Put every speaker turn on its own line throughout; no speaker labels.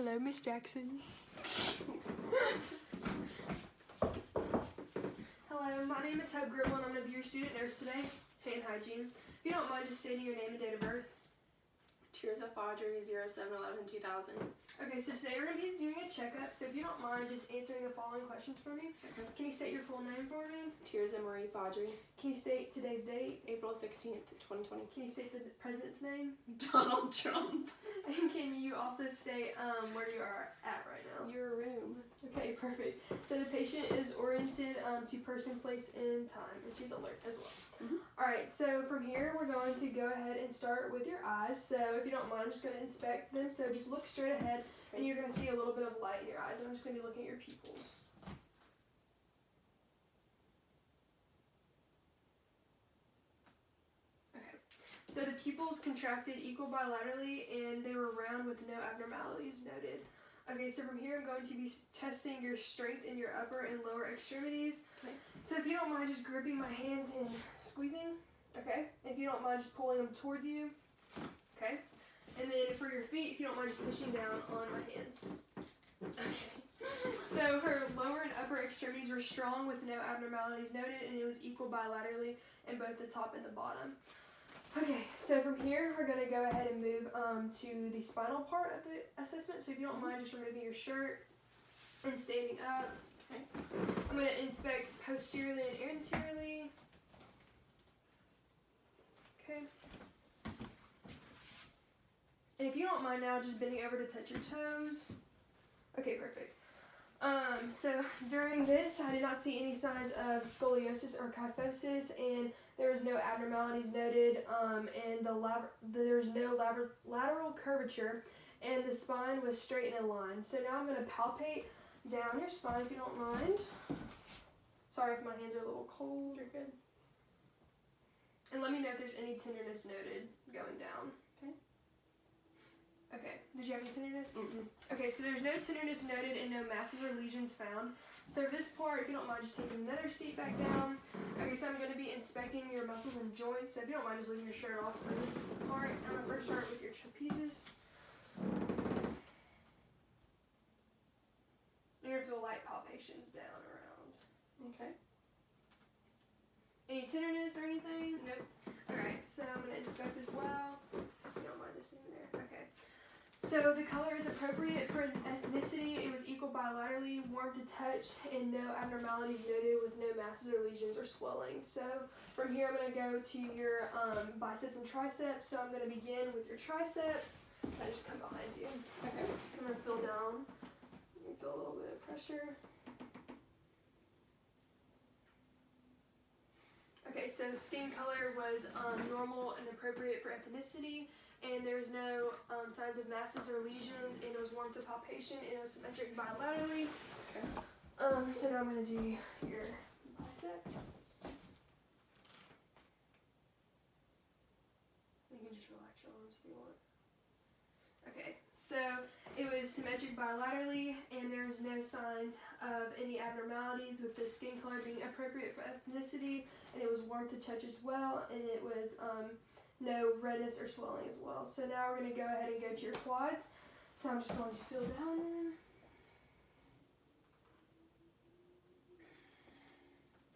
Hello, Miss Jackson. Hello, my name is Hope Gribble and I'm going to be your student nurse today. Hand hygiene. If you don't mind just stating your name and date of birth.
Tears of Audrey 07/11/2000.
Okay, so today we're going to be doing a checkup, so if you don't mind just answering the following questions for me.
Okay.
Can you state your full name for me?
Tears of Marie Audrey.
Can you state today's date?
April 16th, 2020.
Can you state the president's name?
Donald Trump.
And can you also state where you are at right now?
Your room.
Okay, perfect. So the patient is oriented to person, place, and time, and she's alert as well. Alright, so from here we're going to go ahead and start with your eyes. So if you don't mind, I'm just going to inspect them. So just look straight ahead, and you're going to see a little bit of light in your eyes. And I'm just going to be looking at your pupils. Okay, so the pupils contracted equal bilaterally, and they were round with no abnormalities noted. Okay, so from here I'm going to be testing your strength in your upper and lower extremities.
Okay.
So if you don't mind just gripping my hands and squeezing, okay? If you don't mind just pulling them towards you, okay? And then for your feet, if you don't mind just pushing down on my hands. Okay. So her lower and upper extremities were strong with no abnormalities noted, and it was equal bilaterally in both the top and the bottom. Okay, so from here, we're going to go ahead and move to the spinal part of the assessment. So if you don't mind just removing your shirt and standing up.
Okay.
I'm going to inspect posteriorly and anteriorly. Okay. And if you don't mind now, just bending over to touch your toes. Okay, perfect. So during this, I did not see any signs of scoliosis or kyphosis, and there was no abnormalities noted, and there's no lateral curvature, and the spine was straight and in line. So now I'm going to palpate down your spine if you don't mind. Sorry if my hands are a little cold.
You're good.
And let me know if there's any tenderness noted going down.
Okay.
Okay. Did you have any tenderness?
Mm-mm.
Okay, so there's no tenderness noted and no masses or lesions found. So for this part, if you don't mind just taking another seat back down. Okay, so I'm going to be inspecting your muscles and joints. So if you don't mind just leaving your shirt off for this part. I'm going to first start with your trapezius. You're going to feel light palpations down around.
Okay.
Any tenderness or anything?
Nope.
Alright, so I'm going to inspect as well. If you don't mind just sitting there. Okay. So the color is appropriate for ethnicity. It was equal bilaterally, warm to touch, and no abnormalities noted with no masses or lesions or swelling. So from here I'm going to go to your biceps and triceps. So I'm going to begin with your triceps. I just come behind you.
Okay.
I'm going to feel down. You feel a little bit of pressure. Okay, so skin color was normal and appropriate for ethnicity, and there was no signs of masses or lesions, and it was warm to palpation, and it was symmetric bilaterally.
Okay.
So now I'm going to do your biceps. You can just relax your arms if you want. Okay, so it was symmetric bilaterally, and there was no signs of any abnormalities with the skin color being appropriate for ethnicity, and it was warm to touch as well, and it was no redness or swelling as well. So now we're going to go ahead and go to your quads. So I'm just going to feel down them.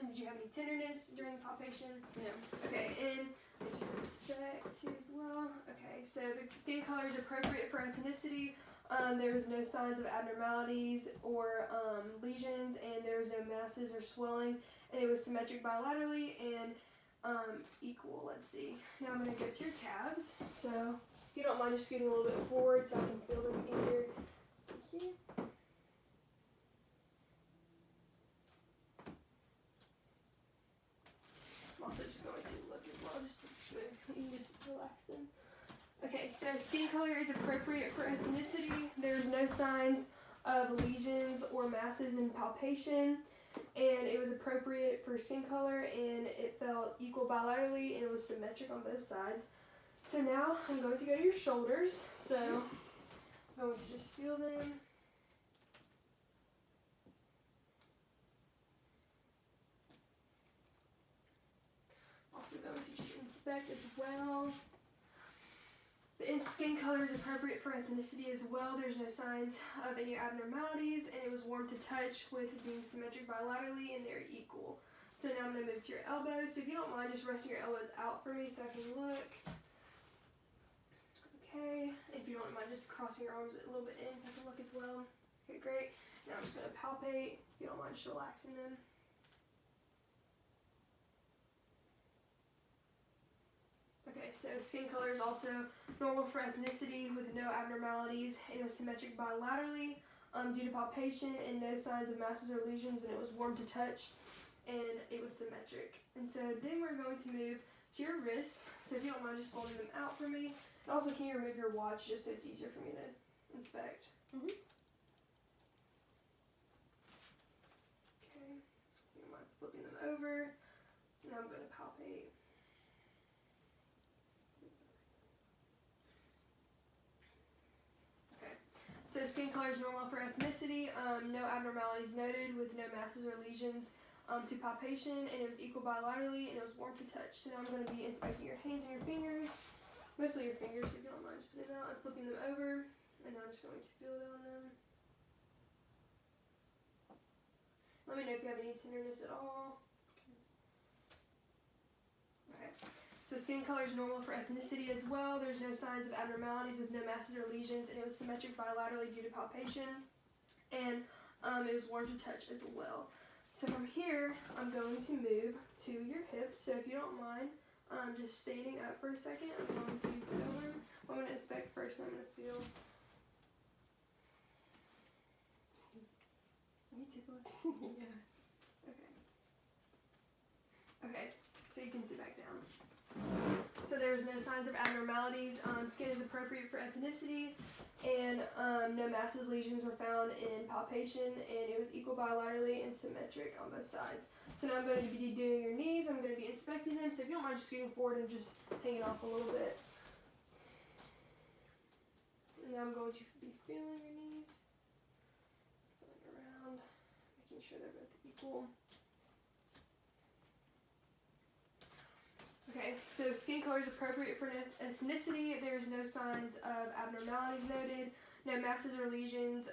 And did you have any tenderness during the palpation?
No.
Okay, and I just inspect too as well. Okay, so the skin color is appropriate for ethnicity. There was no signs of abnormalities or lesions, and there was no masses or swelling, and it was symmetric bilaterally and equal. Let's see. Now I'm going to go to your calves. So if you don't mind just scooting a little bit forward so I can feel them easier. Thank you. I'm also just going to look as well, just to you can just relax them. Okay, so skin color is appropriate for ethnicity. There's no signs of lesions or masses in palpation, and it was appropriate for skin color, and it felt equal bilaterally, and it was symmetric on both sides. So now I'm going to go to your shoulders. So I'm going to just feel them. Also going to just inspect as well. The skin color is appropriate for ethnicity as well. There's no signs of any abnormalities, and it was warm to touch with being symmetric bilaterally, and they're equal. So now I'm going to move to your elbows. So if you don't mind just resting your elbows out for me so I can look. Okay, if you don't mind just crossing your arms a little bit in so I can look as well. Okay, great. Now I'm just going to palpate. If you don't mind just relaxing them. Okay, so skin color is also normal for ethnicity with no abnormalities, and it was symmetric bilaterally due to palpation and no signs of masses or lesions, and it was warm to touch, and it was symmetric. And so then we're going to move to your wrists. So if you don't mind just folding them out for me. And also, can you remove your watch just so it's easier for me to inspect?
Mm-hmm.
Okay, you don't mind flipping them over. Now I'm going to palpate. So skin color is normal for ethnicity, no abnormalities noted with no masses or lesions to palpation, and it was equal bilaterally, and it was warm to touch. So now I'm going to be inspecting your hands and your fingers, mostly your fingers, if you don't mind just putting them out. I'm flipping them over, and then I'm just going to feel it on them. Let me know if you have any tenderness at all. Okay. So skin color is normal for ethnicity as well. There's no signs of abnormalities with no masses or lesions, and it was symmetric bilaterally due to palpation, and it was warm to touch as well. So from here, I'm going to move to your hips. So if you don't mind, just standing up for a second, I'm going to feel them. I'm going to inspect first, and I'm going to feel. Let me tickle it.
Yeah.
Okay. Okay, so you can sit back down. So there's no signs of abnormalities. Skin is appropriate for ethnicity, and no masses, lesions were found in palpation, and it was equal bilaterally and symmetric on both sides. So now I'm going to be doing your knees. I'm going to be inspecting them. So if you don't mind just scooting forward and just hanging off a little bit. And now I'm going to be feeling your knees, feeling around, making sure they're both equal. Okay, so skin color is appropriate for ethnicity. There's no signs of abnormalities noted, no masses or lesions,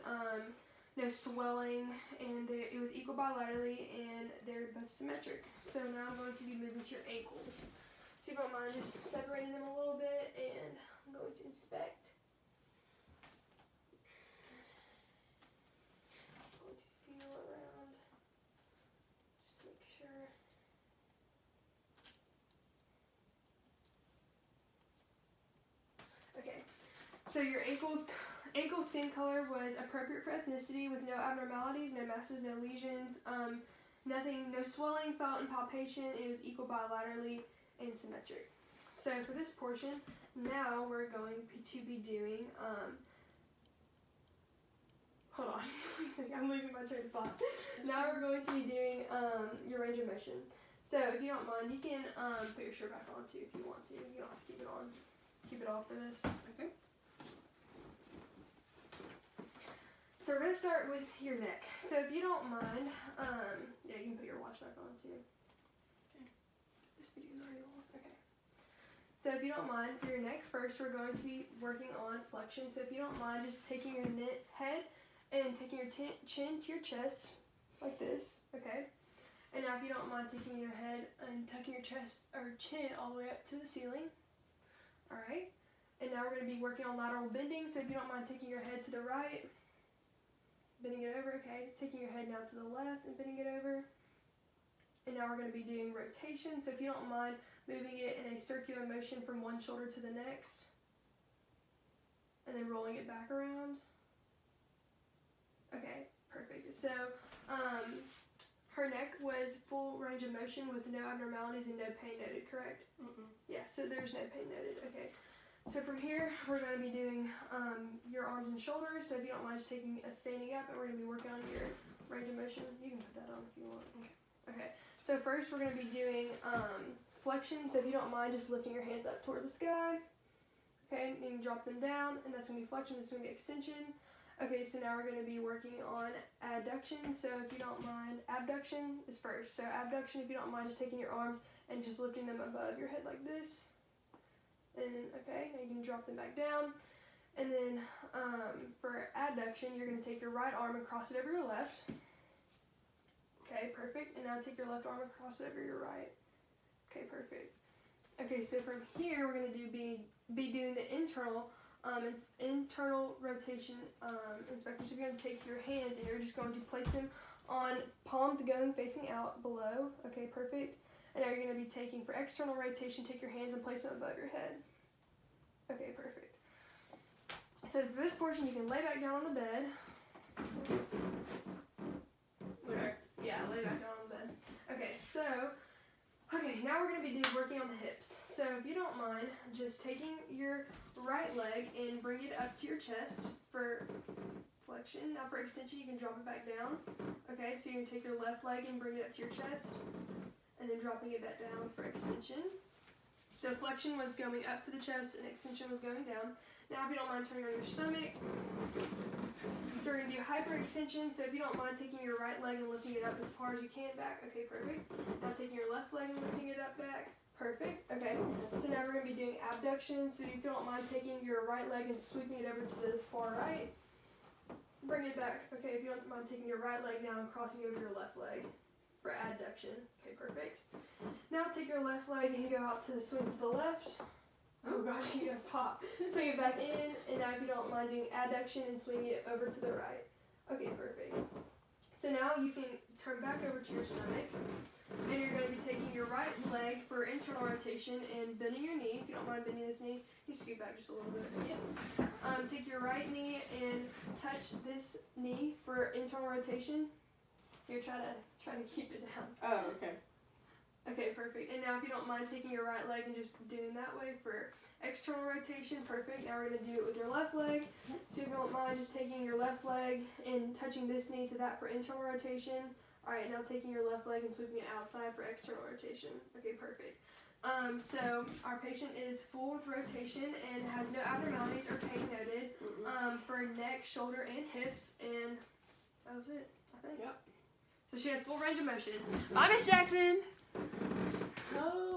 no swelling, and it was equal bilaterally, and they're both symmetric. So now I'm going to be moving to your ankles. So if you don't mind just separating them a little bit, and I'm going to inspect. I'm going to feel around, just to make sure. Okay, so your ankle skin color was appropriate for ethnicity with no abnormalities, no masses, no lesions, no swelling felt in palpation. It was equal bilaterally and symmetric. So for this portion, now we're going to be doing, hold on, I'm losing my train of thought. Now we're going to be doing your range of motion. So if you don't mind, you can put your shirt back on too if you want to. You don't have to keep it on. Keep it off for this.
Okay.
So we're going to start with your neck. So if you don't mind, yeah, you can put your watch back on too. Okay. This video is already long. Okay. So if you don't mind, for your neck first, we're going to be working on flexion. So if you don't mind, just taking your head and taking your chin to your chest, like this, okay? And now if you don't mind taking your head and tucking your chest or chin all the way up to the ceiling. Alright, and now we're going to be working on lateral bending, so if you don't mind taking your head to the right, bending it over, okay, taking your head now to the left and bending it over, and now we're going to be doing rotation, so if you don't mind moving it in a circular motion from one shoulder to the next, and then rolling it back around. Okay, perfect. So, her neck was full range of motion with no abnormalities and no pain noted, correct?
Mm-mm.
Yeah, so there's no pain noted. Okay. So from here, we're going to be doing your arms and shoulders. So if you don't mind just taking a standing up, and we're going to be working on your range of motion. You can put that on if you want.
Okay.
Okay. So first, we're going to be doing flexion. So if you don't mind just lifting your hands up towards the sky. Okay, and you can drop them down, and that's going to be flexion. This is going to be extension. Okay, so now we're going to be working on adduction. So if you don't mind, abduction is first. So abduction, if you don't mind just taking your arms and just lifting them above your head like this. And okay, now you can drop them back down. And then for adduction, you're going to take your right arm and cross it over your left. Okay, perfect. And now take your left arm and cross it over your right. Okay, perfect. Okay, so from here, we're going to be doing the internal rotation inspection. So you're going to take your hands and you're just going to place them on palms going facing out below. Okay, perfect. And now you're going to be taking, for external rotation, take your hands and place them above your head. Okay, perfect. So for this portion, you can lay back down on the bed. Yeah, lay back down on the bed. Okay, so, now we're going to be working on the hips. So if you don't mind, just taking your right leg and bring it up to your chest for flexion. Now for extension, you can drop it back down. Okay, so you're going to take your left leg and bring it up to your chest, and then dropping it back down for extension. So flexion was going up to the chest and extension was going down. Now if you don't mind turning on your stomach, so we're going to do hyperextension. So if you don't mind taking your right leg and lifting it up as far as you can back. Okay, perfect. Now taking your left leg and lifting it up back. Perfect. Okay, so now we're going to be doing abduction. So if you don't mind taking your right leg and sweeping it over to the far right, bring it back. Okay, if you don't mind taking your right leg now and crossing over your left leg for adduction. Okay, perfect. Now take your left leg and go out to swing to the left. Oh gosh, you gotta pop. Swing it back in, and now if you don't mind doing adduction and swinging it over to the right. Okay, perfect. So now you can turn back over to your stomach, and you're going to be taking your right leg for internal rotation and bending your knee. If you don't mind bending this knee, you scoot back just a little bit. Yep. Take your right knee and touch this knee for internal rotation. You're trying to keep it down.
Oh, okay.
Okay, perfect. And now if you don't mind taking your right leg and just doing that way for external rotation, perfect. Now we're going to do it with your left leg. So if you don't mind just taking your left leg and touching this knee to that for internal rotation. Alright, now taking your left leg and sweeping it outside for external rotation. Okay, perfect. So our patient is full with rotation and has no abnormalities or pain noted for neck, shoulder, and hips. And that was it, I think.
Yep.
So she had full range of motion. Bye, Miss Jackson!
No.